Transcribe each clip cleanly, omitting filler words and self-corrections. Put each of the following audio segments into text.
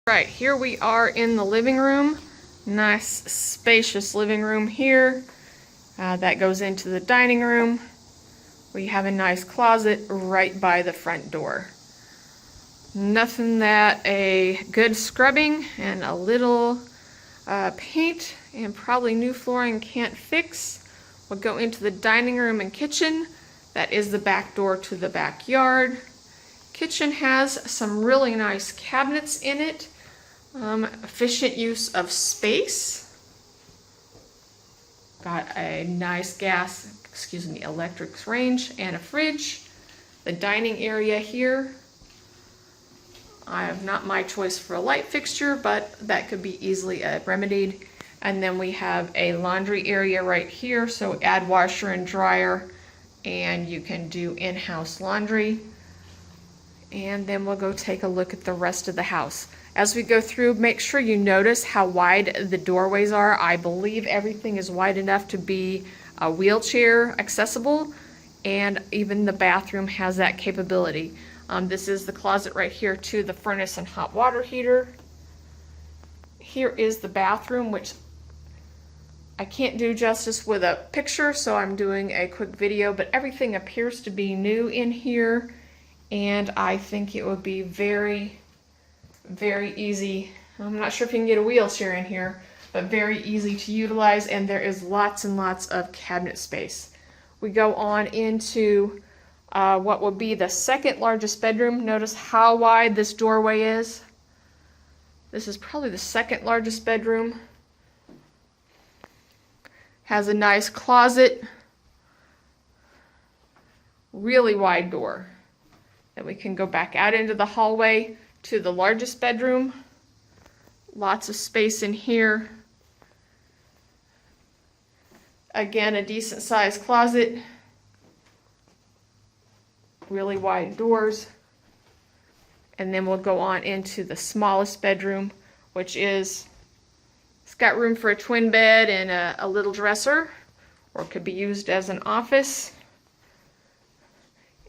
Right, here we are in the living room. Nice spacious living room here. That goes into the dining room. We have a nice closet right by the front door. Nothing that a good scrubbing and a little paint and probably new flooring can't fix. We'll go into the dining room and kitchen. That is the back door to the backyard. Kitchen has some really nice cabinets in it. Efficient use of space. Got a nice electric range and a fridge. The dining area here. I have not my choice for a light fixture, but that could be easily remedied. And then we have a laundry area right here, so add washer and dryer, and you can do in-house laundry. And then we'll go take a look at the rest of the house. As we go through, make sure you notice how wide the doorways are. I believe everything is wide enough to be wheelchair accessible, and even the bathroom has that capability. This is the closet right here to the furnace and hot water heater. Here is the bathroom, which I can't do justice with a picture, so I'm doing a quick video, but everything appears to be new in here, and I think it would be very easy. I'm not sure if you can get a wheelchair in here, but very easy to utilize, and there is lots and lots of cabinet space. We go on into what would be the second largest bedroom. Notice how wide this doorway is. This is probably the second largest bedroom. Has a nice closet, really wide door that we can go back out into the hallway to the largest bedroom. Lots of space in here. Again, a decent sized closet. Really wide doors. And then we'll go on into the smallest bedroom, which is, it's got room for a twin bed and a little dresser, or it could be used as an office.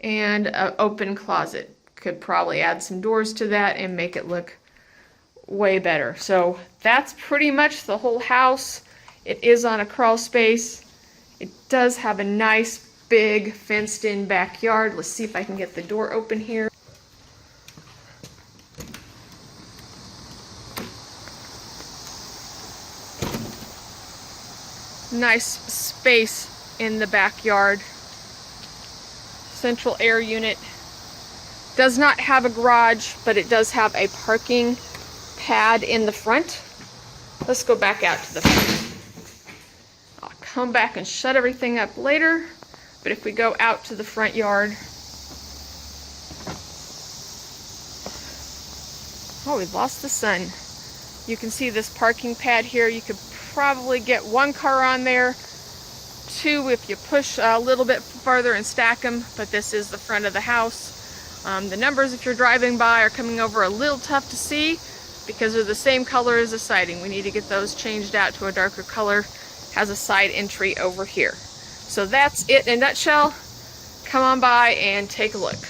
And an open closet. Could probably add some doors to that and make it look way better. So that's pretty much the whole house. It is on a crawl space. It does have a nice big fenced in backyard. Let's see if I can get the door open here. Nice space in the backyard. Central air unit. Does not have a garage, but it does have a parking pad in the front. Let's go back out to the front. I'll come back and shut everything up later, but if we go out to the front yard, oh, we lost the sun. You can see this parking pad here. You could probably get one car on there, two if you push a little bit farther and stack them, but this is the front of the house. The numbers, if you're driving by, are coming over a little tough to see because they're the same color as the siding. We need to get those changed out to a darker color. Has a side entry over here. So that's it in a nutshell. Come on by and take a look.